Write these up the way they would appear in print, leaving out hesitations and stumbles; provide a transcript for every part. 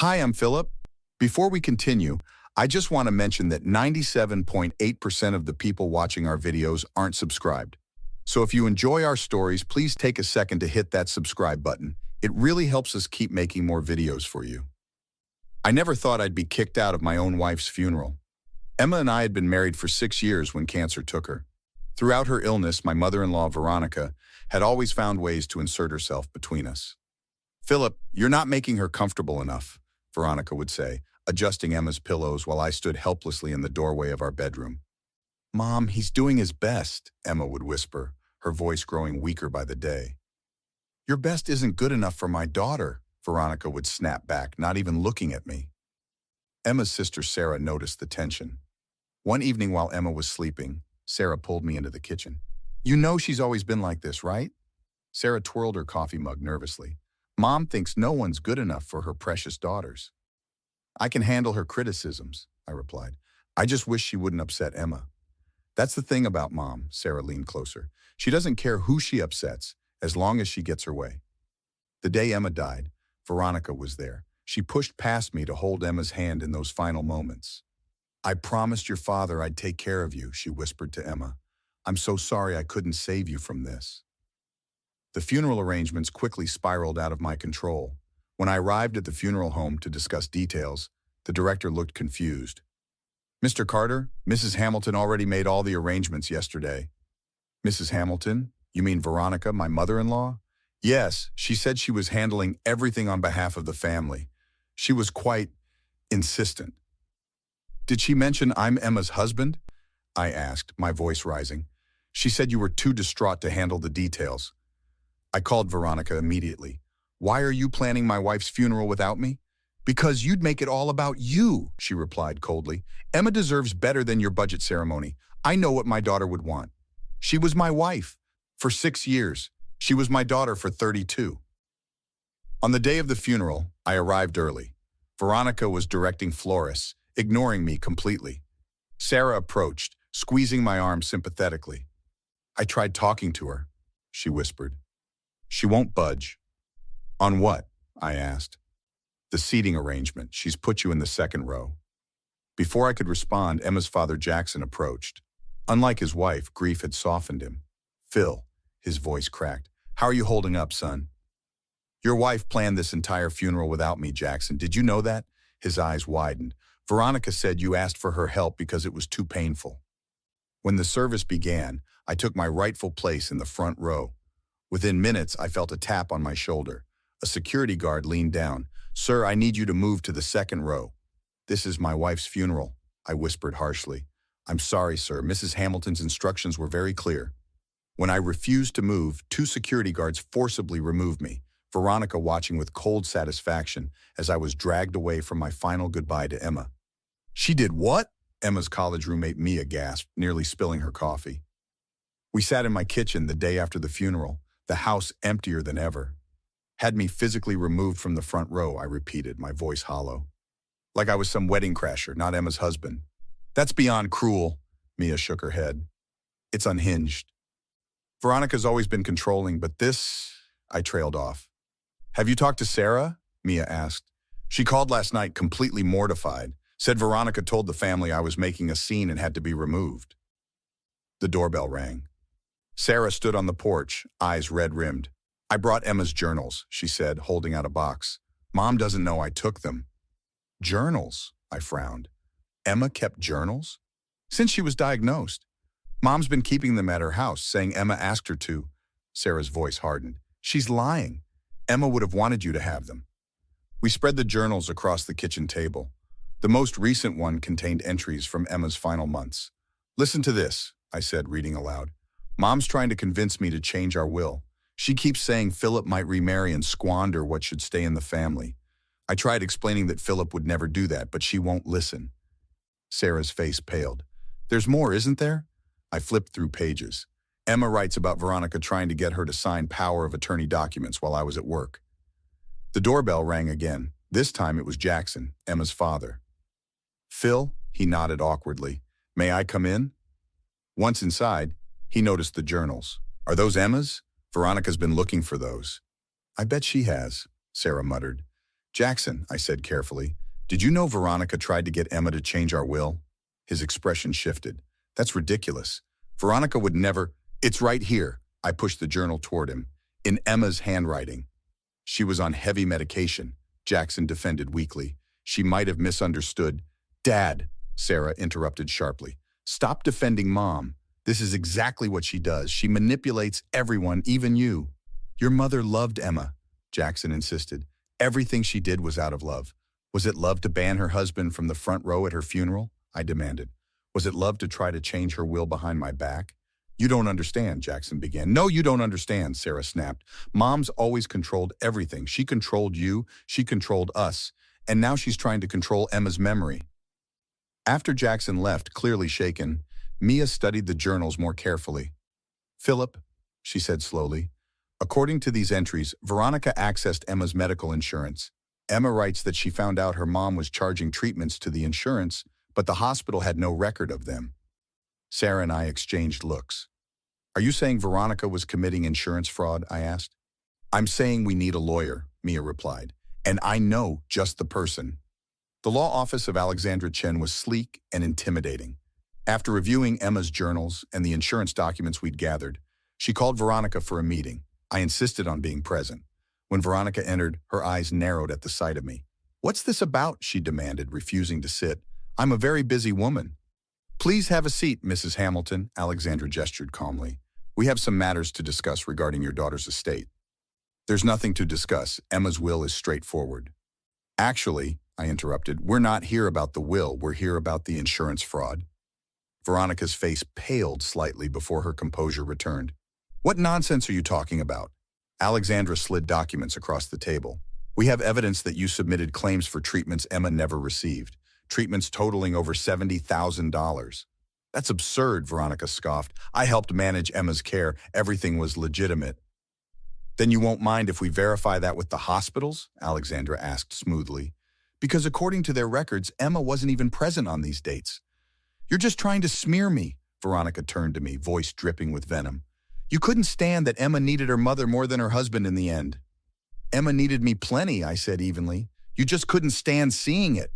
Hi, I'm Philip. Before we continue, I just want to mention that 97.8% of the people watching our videos aren't subscribed. So if you enjoy our stories, please take a second to hit that subscribe button. It really helps us keep making more videos for you. I never thought I'd be kicked out of my own wife's funeral. Emma and I had been married for 6 years when cancer took her. Throughout her illness, my mother-in-law, Veronica, had always found ways to insert herself between us. "Philip, you're not making her comfortable enough," Veronica would say, adjusting Emma's pillows while I stood helplessly in the doorway of our bedroom. "Mom, he's doing his best," Emma would whisper, her voice growing weaker by the day. "Your best isn't good enough for my daughter," Veronica would snap back, not even looking at me. Emma's sister Sarah noticed the tension. One evening while Emma was sleeping, Sarah pulled me into the kitchen. "You know she's always been like this, right?" Sarah twirled her coffee mug nervously. "Mom thinks no one's good enough for her precious daughters." "I can handle her criticisms," I replied. "I just wish she wouldn't upset Emma." "That's the thing about Mom," Sarah leaned closer. "She doesn't care who she upsets, as long as she gets her way." The day Emma died, Veronica was there. She pushed past me to hold Emma's hand in those final moments. "I promised your father I'd take care of you," she whispered to Emma. "I'm so sorry I couldn't save you from this." The funeral arrangements quickly spiraled out of my control. When I arrived at the funeral home to discuss details, the director looked confused. "Mr. Carter, Mrs. Hamilton already made all the arrangements yesterday." "Mrs. Hamilton? You mean Veronica, my mother-in-law?" "Yes, she said she was handling everything on behalf of the family. She was quite insistent." "Did she mention I'm Emma's husband?" I asked, my voice rising. "She said you were too distraught to handle the details." I called Veronica immediately. "Why are you planning my wife's funeral without me?" "Because you'd make it all about you," she replied coldly. "Emma deserves better than your budget ceremony. I know what my daughter would want. She was my wife for 6 years. She was my daughter for 32. On the day of the funeral, I arrived early. Veronica was directing florists, ignoring me completely. Sarah approached, squeezing my arm sympathetically. "I tried talking to her," she whispered. "She won't budge." "On what?" I asked. "The seating arrangement. She's put you in the second row." Before I could respond, Emma's father Jackson approached. Unlike his wife, grief had softened him. "Phil," his voice cracked, "how are you holding up, son?" "Your wife planned this entire funeral without me, Jackson. Did you know that?" His eyes widened. "Veronica said you asked for her help because it was too painful." When the service began, I took my rightful place in the front row. Within minutes, I felt a tap on my shoulder. A security guard leaned down. "Sir, I need you to move to the second row." "This is my wife's funeral," I whispered harshly. "I'm sorry, sir. Mrs. Hamilton's instructions were very clear." When I refused to move, 2 security guards forcibly removed me, Veronica watching with cold satisfaction as I was dragged away from my final goodbye to Emma. "She did what?" Emma's college roommate Mia gasped, nearly spilling her coffee. We sat in my kitchen the day after the funeral, the house emptier than ever. "Had me physically removed from the front row," I repeated, my voice hollow. "Like I was some wedding crasher, not Emma's husband." "That's beyond cruel," Mia shook her head. "It's unhinged. Veronica's always been controlling, but this..." I trailed off. "Have you talked to Sarah?" Mia asked. "She called last night completely mortified, said Veronica told the family I was making a scene and had to be removed." The doorbell rang. Sarah stood on the porch, eyes red-rimmed. "I brought Emma's journals," she said, holding out a box. "Mom doesn't know I took them." "Journals?" I frowned. "Emma kept journals?" "Since she was diagnosed. Mom's been keeping them at her house, saying Emma asked her to." Sarah's voice hardened. "She's lying. Emma would have wanted you to have them." We spread the journals across the kitchen table. The most recent one contained entries from Emma's final months. "Listen to this," I said, reading aloud. "Mom's trying to convince me to change our will. She keeps saying Philip might remarry and squander what should stay in the family. I tried explaining that Philip would never do that, but she won't listen." Sarah's face paled. "There's more, isn't there?" I flipped through pages. Emma writes about Veronica trying to get her to sign power of attorney documents while I was at work. The doorbell rang again. This time it was Jackson, Emma's father. "Phil," he nodded awkwardly. "May I come in?" Once inside, he noticed the journals. "Are those Emma's? Veronica's been looking for those." "I bet she has," Sarah muttered. Jackson, I said carefully, did you know Veronica tried to get Emma to change our will? His expression shifted. That's ridiculous. Veronica would never. It's right here. I pushed the journal toward him. In Emma's handwriting. She was on heavy medication, Jackson defended weakly. She might have misunderstood. Dad, Sarah interrupted sharply. Stop defending Mom. This is exactly what she does. She manipulates everyone, even you. Your mother loved Emma, Jackson insisted. Everything she did was out of love. Was it love to ban her husband from the front row at her funeral? I demanded. Was it love to try to change her will behind my back? You don't understand, Jackson began. No, you don't understand, Sarah snapped. Mom's always controlled everything. She controlled you, she controlled us, and now she's trying to control Emma's memory. After Jackson left, clearly shaken, Mia studied the journals more carefully. Philip, she said slowly, according to these entries, Veronica accessed Emma's medical insurance. Emma writes that she found out her mom was charging treatments to the insurance, but the hospital had no record of them. Sarah and I exchanged looks. Are you saying Veronica was committing insurance fraud? I asked. I'm saying we need a lawyer, Mia replied, and I know just the person. The law office of Alexandra Chen was sleek and intimidating. After reviewing Emma's journals and the insurance documents we'd gathered, she called Veronica for a meeting. I insisted on being present. When Veronica entered, her eyes narrowed at the sight of me. What's this about? She demanded, refusing to sit. I'm a very busy woman. Please have a seat, Mrs. Hamilton, Alexandra gestured calmly. We have some matters to discuss regarding your daughter's estate. There's nothing to discuss. Emma's will is straightforward. Actually, I interrupted, we're not here about the will, we're here about the insurance fraud. Veronica's face paled slightly before her composure returned. What nonsense are you talking about? Alexandra slid documents across the table. We have evidence that you submitted claims for treatments Emma never received, treatments totaling over $70,000. That's absurd, Veronica scoffed. I helped manage Emma's care. Everything was legitimate. Then you won't mind if we verify that with the hospitals? Alexandra asked smoothly. Because according to their records, Emma wasn't even present on these dates. You're just trying to smear me, Veronica turned to me, voice dripping with venom. You couldn't stand that Emma needed her mother more than her husband in the end. Emma needed me plenty, I said evenly. You just couldn't stand seeing it.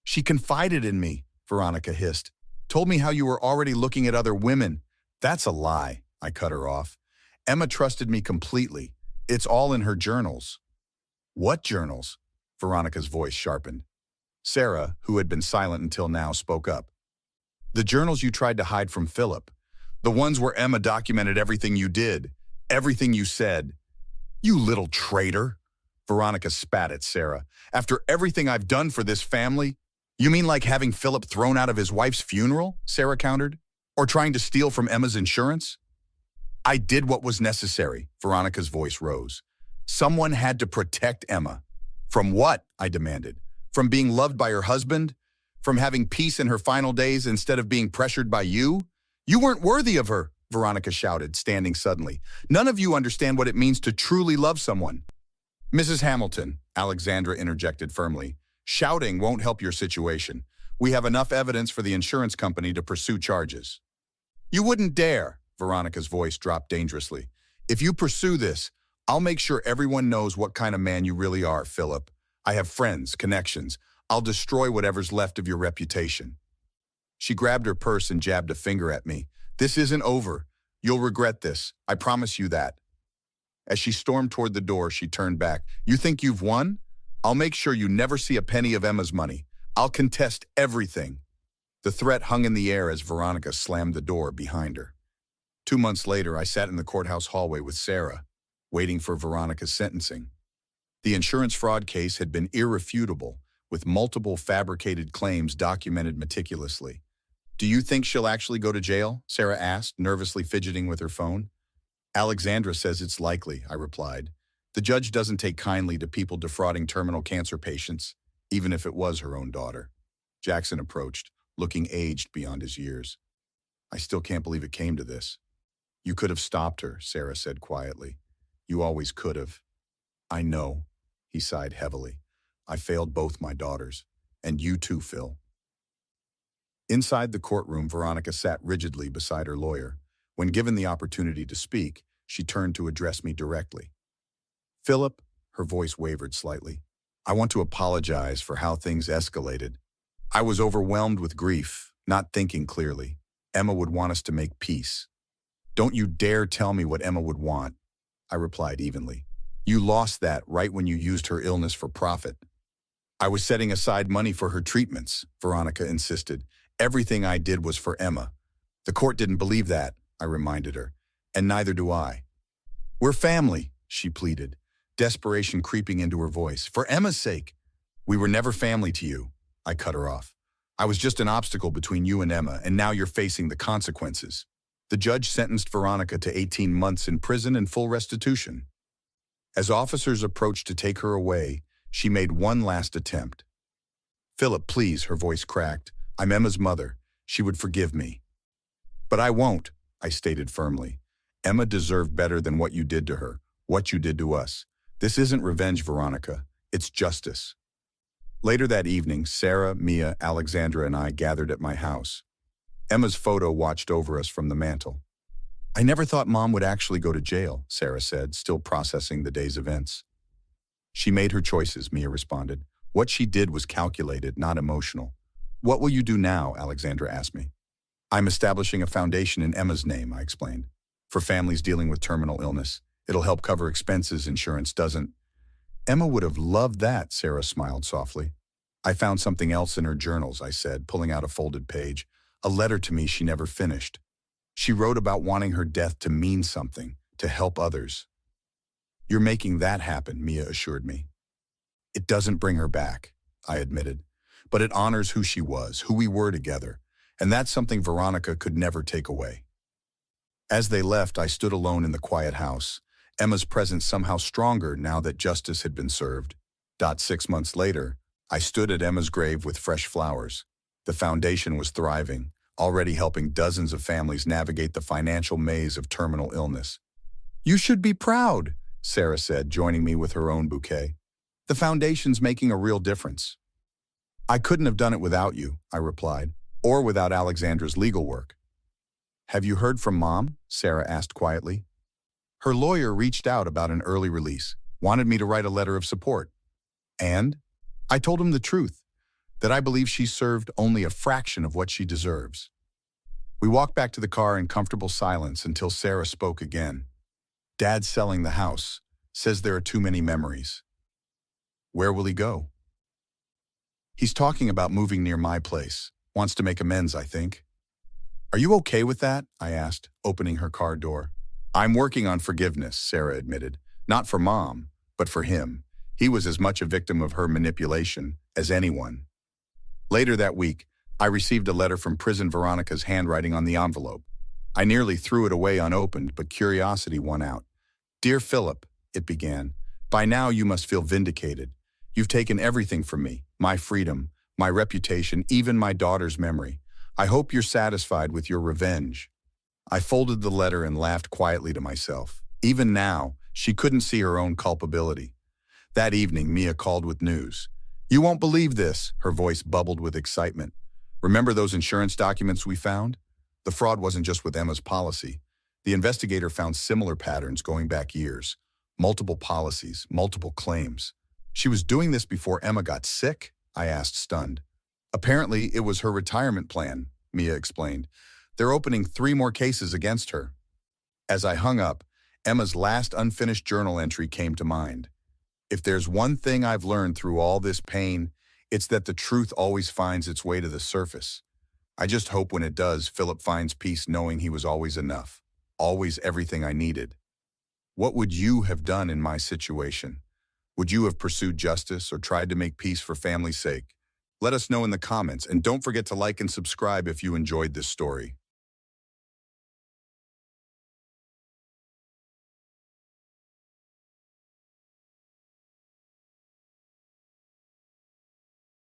She confided in me, Veronica hissed. Told me how you were already looking at other women. That's a lie, I cut her off. Emma trusted me completely. It's all in her journals. What journals? Veronica's voice sharpened. Sarah, who had been silent until now, spoke up. The journals you tried to hide from Philip. The ones where Emma documented everything you did, everything you said. You little traitor. Veronica spat at Sarah. After everything I've done for this family? You mean like having Philip thrown out of his wife's funeral? Sarah countered. Or trying to steal from Emma's insurance? I did what was necessary, Veronica's voice rose. Someone had to protect Emma. From what? I demanded. From being loved by her husband? From having peace in her final days instead of being pressured by you? You weren't worthy of her, Veronica shouted, standing suddenly. None of you understand what it means to truly love someone. Mrs. Hamilton, Alexandra interjected firmly, shouting won't help your situation. We have enough evidence for the insurance company to pursue charges. You wouldn't dare, Veronica's voice dropped dangerously. If you pursue this, I'll make sure everyone knows what kind of man you really are, Philip. I have friends, connections. I'll destroy whatever's left of your reputation. She grabbed her purse and jabbed a finger at me. This isn't over. You'll regret this. I promise you that. As she stormed toward the door, she turned back. You think you've won? I'll make sure you never see a penny of Emma's money. I'll contest everything. The threat hung in the air as Veronica slammed the door behind her. 2 months later, I sat in the courthouse hallway with Sarah, waiting for Veronica's sentencing. The insurance fraud case had been irrefutable, with multiple fabricated claims documented meticulously. Do you think she'll actually go to jail? Sarah asked, nervously fidgeting with her phone. Alexandra says it's likely, I replied. The judge doesn't take kindly to people defrauding terminal cancer patients, even if it was her own daughter. Jackson approached, looking aged beyond his years. I still can't believe it came to this. You could have stopped her, Sarah said quietly. You always could have. I know, he sighed heavily. I failed both my daughters, and you too, Phil. Inside the courtroom, Veronica sat rigidly beside her lawyer. When given the opportunity to speak, she turned to address me directly. Philip, her voice wavered slightly. I want to apologize for how things escalated. I was overwhelmed with grief, not thinking clearly. Emma would want us to make peace. Don't you dare tell me what Emma would want, I replied evenly. You lost that right when you used her illness for profit. I was setting aside money for her treatments, Veronica insisted. Everything I did was for Emma. The court didn't believe that, I reminded her, and neither do I. We're family, she pleaded, desperation creeping into her voice. For Emma's sake. We were never family to you, I cut her off. I was just an obstacle between you and Emma, and now you're facing the consequences. The judge sentenced Veronica to 18 months in prison and full restitution. As officers approached to take her away, she made one last attempt. Philip, please, her voice cracked. I'm Emma's mother. She would forgive me. But I won't, I stated firmly. Emma deserved better than what you did to her, what you did to us. This isn't revenge, Veronica. It's justice. Later that evening, Sarah, Mia, Alexandra, and I gathered at my house. Emma's photo watched over us from the mantel. I never thought Mom would actually go to jail, Sarah said, still processing the day's events. She made her choices, Mia responded. What she did was calculated, not emotional. What will you do now, Alexandra asked me. I'm establishing a foundation in Emma's name, I explained. For families dealing with terminal illness. It'll help cover expenses insurance doesn't. Emma would have loved that, Sarah smiled softly. I found something else in her journals, I said, pulling out a folded page. A letter to me she never finished. She wrote about wanting her death to mean something, to help others. You're making that happen, Mia assured me. It doesn't bring her back, I admitted, but it honors who she was, who we were together, and that's something Veronica could never take away. As they left, I stood alone in the quiet house, Emma's presence somehow stronger now that justice had been served. 6 months later, I stood at Emma's grave with fresh flowers. The foundation was thriving, already helping dozens of families navigate the financial maze of terminal illness. You should be proud, Sarah said, joining me with her own bouquet. The foundation's making a real difference. I couldn't have done it without you, I replied, or without Alexandra's legal work. Have you heard from Mom? Sarah asked quietly. Her lawyer reached out about an early release, wanted me to write a letter of support. And I told him the truth, that I believe she served only a fraction of what she deserves. We walked back to the car in comfortable silence until Sarah spoke again. Dad's selling the house, says there are too many memories. Where will he go? He's talking about moving near my place, wants to make amends, I think. Are you okay with that? I asked, opening her car door. I'm working on forgiveness, Sarah admitted. Not for Mom, but for him. He was as much a victim of her manipulation as anyone. Later that week, I received a letter from prison Veronica's handwriting on the envelope. I nearly threw it away unopened, but curiosity won out. Dear Philip, it began, by now you must feel vindicated. You've taken everything from me, my freedom, my reputation, even my daughter's memory. I hope you're satisfied with your revenge. I folded the letter and laughed quietly to myself. Even now, she couldn't see her own culpability. That evening, Mia called with news. You won't believe this, her voice bubbled with excitement. Remember those insurance documents we found? The fraud wasn't just with Emma's policy. The investigator found similar patterns going back years. Multiple policies, multiple claims. She was doing this before Emma got sick? I asked, stunned. Apparently, it was her retirement plan, Mia explained. They're opening 3 more cases against her. As I hung up, Emma's last unfinished journal entry came to mind. If there's one thing I've learned through all this pain, it's that the truth always finds its way to the surface. I just hope when it does, Philip finds peace knowing he was always enough, always everything I needed. What would you have done in my situation? Would you have pursued justice or tried to make peace for family's sake? Let us know in the comments, and don't forget to like and subscribe if you enjoyed this story.